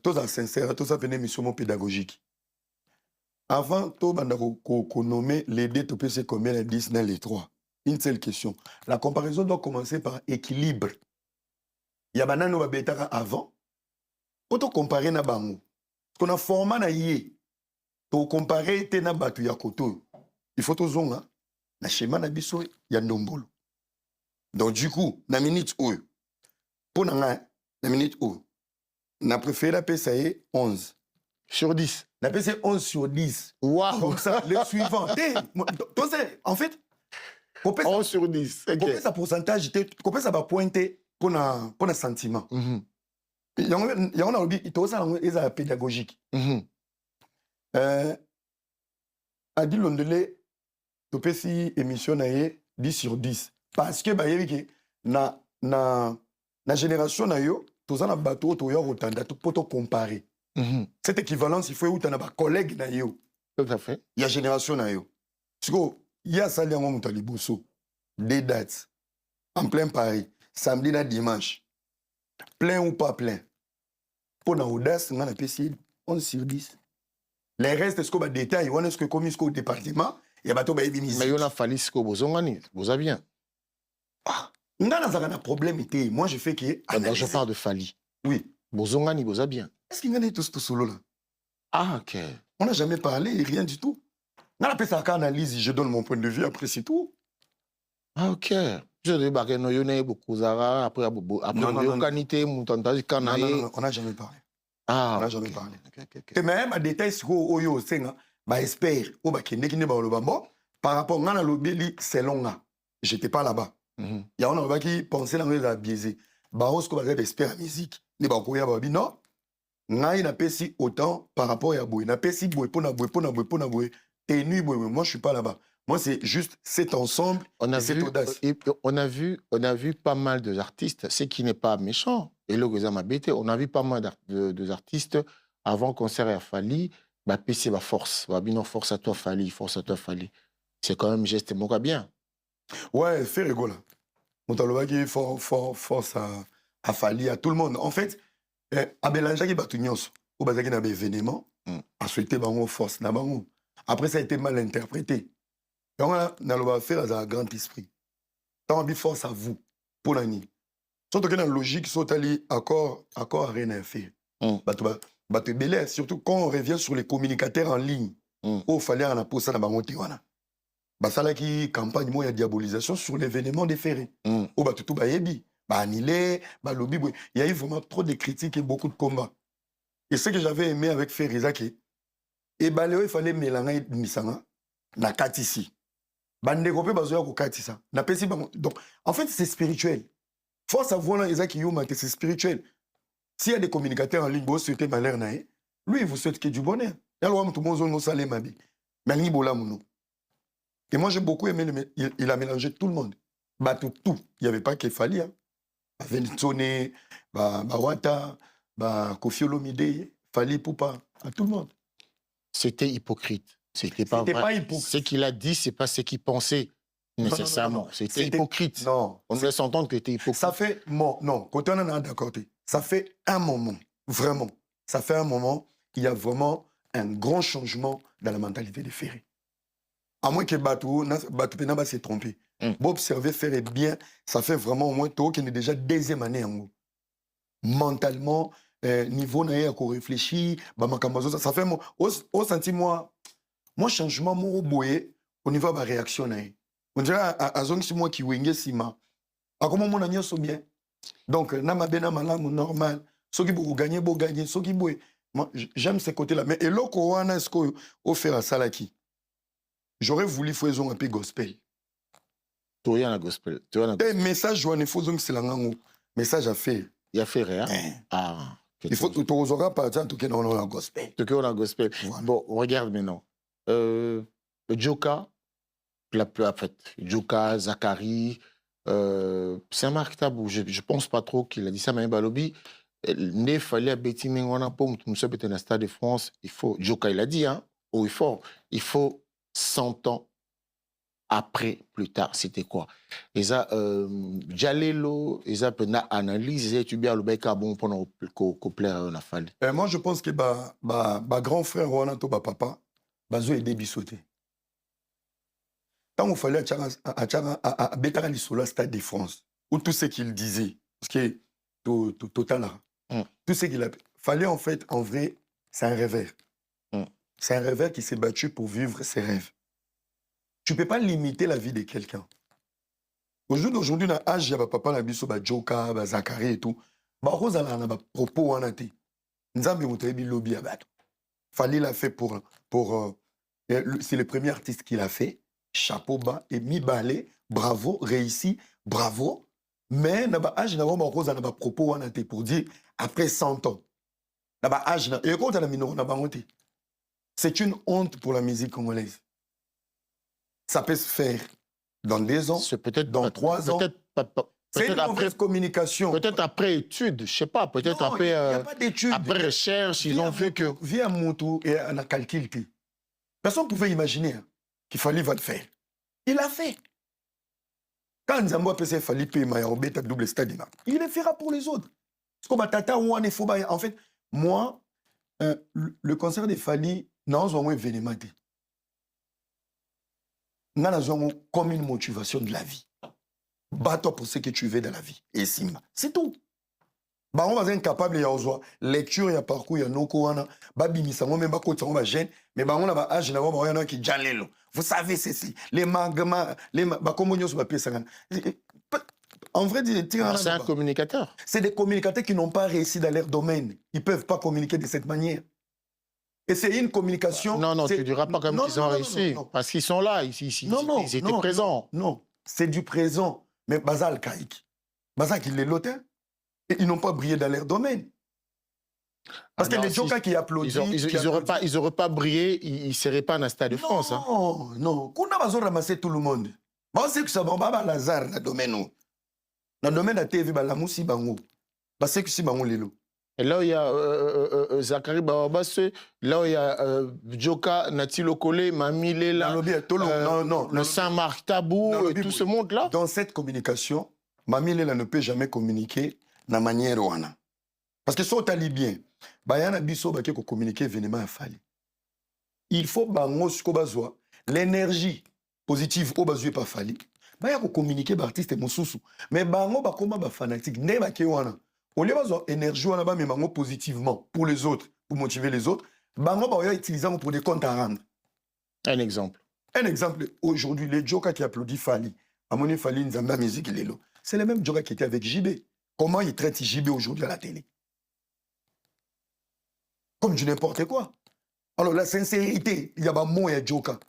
tous en sincère, tous en émission pédagogique. Avant, tout le monde nommer les deux, tu peux se combien les 10 dans les 3. Une seule question. La comparaison doit commencer par équilibre. Il y a banane ou bétara avant. Auto comparer na bango. Qu'on a format na yé. To comparer te na batu ya koto. Il faut to zonga. Na schéma na biso ya ndombolo. Donc du coup, na minute ou. Pour na minute où na préféré la PSAE 11 sur 10. La PSAE 11 sur 10. Waouh. Comme ça, le suivant. En fait, 11 sur 10. Combien ça pourcentage, combien ça va pointer pour un sentiment. Il y a un pédagogique. Adi Londele, tu peux si émission 10 sur 10. Parce que, na génération na yo, tous en bateau, tu peux te comparer. Cette équivalence, il faut que tu aies collègue na yo. Tout à fait. Il y a génération na yo. Parce que, il y a ça, il y a des dates. En plein Paris. Samedi na dimanche. Plein ou pas plein. Pour l'audace, on a appelé 11 sur 10. Les restes, est-ce qu'on va détailler? On est-ce que comme au département, il y a bateau, mais il y a fallu ce que vous avez bien. On a un problème. Moi, je fais que. Alors, je parle de Fali. Oui. Bozongani, vous avez bien. Est-ce qu'il y en a tous solo là? Ah, ok. On n'a jamais parlé, rien du tout. On a appelé ça analyse, je donne mon point de vue, après c'est tout. Ah, ok. Je dis que nous avons beaucoup d'ara, après, non, on n'a jamais parlé. Ah, on n'a jamais parlé. Et même à détail, ce qu'on espère, par rapport à l'obéli, c'est long. J'étais pas là-bas. Il y a un qui pensait que nous avons biaisé. Ce qu'on va espérer en musique. Non, n'a pas si autant par rapport à Boy. N'a pas si Boy, pour Boy. Et nuit, moi, je suis pas là-bas. Moi, c'est juste cet ensemble, cette audace. On a vu pas mal d'artistes, ce qui n'est pas méchant. Et là, on a vu pas mal d'artistes avant concert à Fali, PC va force. Force à toi, Fali, force à toi, Fali. C'est quand même un geste bien. Ouais, fait rigoler. Montalobaki, force à Fali, à tout le monde. En fait, à Bélanger, il y a au Bazaki, il y a des événements, à souhaiter force. Après, ça a été mal interprété. Donc, on a faire un grand esprit. Tant envie force à vous, pour l'année. Surtout que dans la logique, soit allé accord à rien à faire. Surtout quand on revient sur les communicateurs en ligne, il fallait en apposer ça dans la ça là qui campagne, il y a diabolisation sur l'événement des ferrés. Tout il y a eu vraiment trop de critiques et beaucoup de combats. Et ce que j'avais aimé avec Ferrizaki, il fallait mélanger Misanga, na katisi. Donc, en fait, c'est spirituel. Faut savoir, que c'est spirituel. S'il y a des communicateurs en ligne, vous souhaitez malheur, lui, il vous souhaite que du bonheur. Et moi, j'ai beaucoup aimé, il a mélangé tout le monde. Tout. Il n'y avait pas qu'il fallait. Vensone, Wata, Kofi Olomide, Fali Poupa, à tout le monde. C'était hypocrite. C'était pas hypocrite. Ce qu'il a dit, c'est pas ce qu'il pensait nécessairement. C'était hypocrite. Non. On laisse entendre que c'était hypocrite. Ça fait, non, quand on en a d'accord, ça fait un moment, vraiment, ça fait un moment, il y a vraiment un grand changement dans la mentalité des ferrés. À moins que Batou Penaba s'est trompé. Bon, observer, faire bien, ça fait vraiment au moins toi qui est déjà deuxième année en haut. Mentalement, niveau n'a qu'on réfléchit, ça fait au senti moi changement mon boye au niveau de la réaction. On dirait à zone si moi qui wenge sima. À comment mon ami so bien. Donc na mabena malamu normal. Ceux qui vont gagner, ceux qui boye. Moi j'aime ces côtés-là. Mais et loko wana est-ce qu'on offre à Salaki? J'aurais voulu faire un peu gospel. Tu as un gospel. Et message joie faut donc c'est la message à faire. Il a fait rien. Ah. Il faut que tu auras pas en tout cas dans le gospel. En tout cas, on a un gospel. Voilà. Bon, regarde maintenant. Joka, en fait, Joka, Zachary, c'est un marque tabou. Je pense pas trop qu'il a dit ça, mais Balobi, il fallait à Betty on a pas, nous sommes dans le Stade de France, il faut, Joka, il a dit, hein, il faut 100 ans après, plus tard, c'était quoi? Et ça, Jalelo, et ça, peut analyse, et tu bien le bec à bon pendant qu'au plaire, on a fallu. Moi, je pense que grand frère, Ronaldo, papa, bazo aider bisoté. Quand il fallait à Betara Lissola, Stade de France, où tout ce qu'il disait, parce que total, tout ce qu'il a fallait en fait, en vrai, c'est un rêveur. C'est un rêveur qui s'est battu pour vivre ses rêves. Tu ne peux pas limiter la vie de quelqu'un. Aujourd'hui, dans l'âge, il y a papa, la biso, Joka, Zakari et tout. Rose a un propos en athée. Nzambe Moutrebi lobby à battre. Fallait l'a fait c'est le premier artiste qui l'a fait. Chapeau bas et mi balai, bravo, réussi, bravo. Mais n'a pas âge n'a pas Rose a un propos en athée pour dire après 100 ans. N'a pas âge et quand on a mineur n'a pas monté. C'est une honte pour la musique congolaise. Ça peut se faire dans 2 ans, peut-être dans 3 ans. C'est une mauvaise communication. Peut-être après études, je sais pas, peut-être après, y a pas d'études. Après recherche, ils ont vu que... Via Moutou et on a calculé. Personne ne pouvait imaginer qu'il fallait le faire. Il l'a fait. Quand Nzambo a pensé qu'il fallait payer Mayarobeta double stade, il le fera pour les autres. En fait, moi, le concert de Fali, non, j'ai un événement. Comme une motivation de la vie. Bats-toi pour ce que tu veux dans la vie. Et Simba. C'est tout. On va être incapable de lecture, il y a parcours, il y a no koana, même pas côté on va gêne, mais on a âge qui jalelo. Vous savez ceci, les magma, les bakomonyo sur papier en vrai, c'est un communicateur. C'est des communicateurs qui n'ont pas réussi dans leur domaine. Ils ne peuvent pas communiquer de cette manière. Et c'est une communication... Non, tu ne diras pas comme qu'ils ont réussi. Non. Parce qu'ils sont là, ils étaient présents. Non, c'est du présent. Mais Bazal Kaïk. Bazal qui les lotait. Et ils n'ont pas brillé dans leur domaine. Parce que les Joka qui applaudissent... Ils n'auraient pas brillé, ils ne seraient pas dans le Stade de France. Non. Qu'on a besoin de ramasser tout le monde. Moi, c'est que ça va pas Lazare dans le domaine. Dans le domaine de la TV, la moussi bango. Parce que si bango lelo. Et là, il y a Zakari Bawabasse, là, il y a Joka, Nati Lokole, Mami Lela, le Saint-Marc Tabou, et tout ce monde-là. Dans cette communication, Mami Lela ne peut jamais communiquer de la manière wana. Parce que si on t'a bien, Bayana Bisso va communiquer événement à Fali. Il faut que l'énergie positive au bazué pas Fali. Baya ko communiquer ba artiste mosusu. Mais bango ba koma ba fanatique, ne ba ke wana. Au lieu d'avoir énergie, on a mis positivement pour les autres, pour motiver les autres. Bango va utiliser pour des comptes à rendre. Un exemple. Un exemple, aujourd'hui, les Joka qui applaudissent Fali, à mon Fali, Nzamba Musique Lelo, c'est le même Joka qui était avec JB. Comment ils traitent JB aujourd'hui à la télé? Comme du n'importe quoi. Alors la sincérité, il y a pas mot et Joka.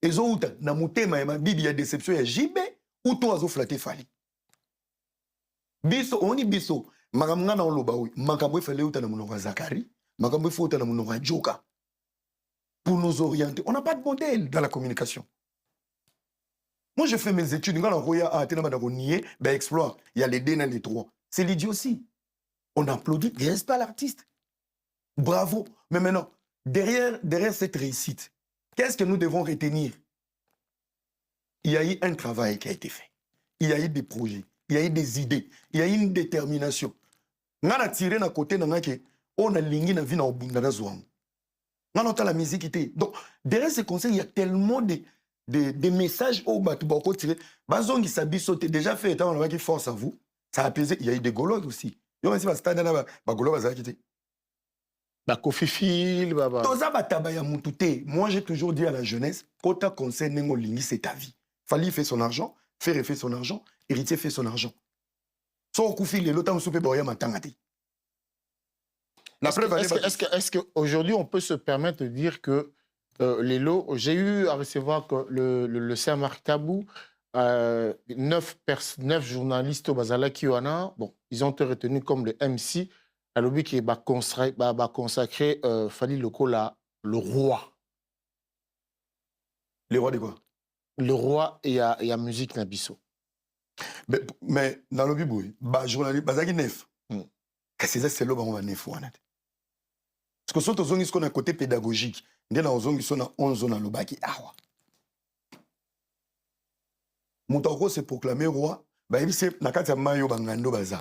Et autres, na mutema ma bibi ya déception ya JB ou toi zo flatter Fali. Biso, on y biso. Makamanga na oloba oui, makambo ifale uta na munoko Zakari, makambo ifale uta na munoko Joka. Pour nous orienter, on n'a pas de modèle dans la communication. Moi, je fais mes études, quand on a exploit, il y a les deux et les trois. C'est l'idiotie. On applaudit, il ne reste pas l'artiste. Bravo. Mais maintenant, derrière cette réussite, qu'est-ce que nous devons retenir? Il y a eu un travail qui a été fait. Il y a eu des projets. Il y a eu des idées. Il y a eu une détermination. On a tiré d'un côté, on a ligné dans la vie dans le zouang. On a la musique. Donc, derrière ces conseils, il y a tellement de messages au Batouba tiré. Bazong, il s'habille sauté. Déjà fait, étant on a qui force à vous. Ça a apaisé. Il y a eu des gologues aussi. Il y a aussi stade là, gologues à quitté. Kofifil, baba. Moi, j'ai toujours dit à la jeunesse, quand tu as conseil, c'est ta vie. Fali fait son argent, Ferré fait son argent, Héritier fait son argent. Son Koufil et l'autre, on se peut pas matangati. Est-ce qu'aujourd'hui, on peut se permettre de dire que les lots, j'ai eu à recevoir que le Saint-Marc Tabou, 9 journalistes au Bazala Kiwana, bon, ils ont été retenus comme le MC, à l'objet qui va consacrer Fali Lokola, le roi. Le roi de quoi? Le roi et à musique Nabiso. Mais dans le bibou, journaliste, Bazaki neuf. C'est le bon neuf. Parce que surtout, ce qu'on a côté pédagogique, nous avons 11 ans dans le baki. moto akose proclamer roi bayebi se na kati ya mai oyo bangando baza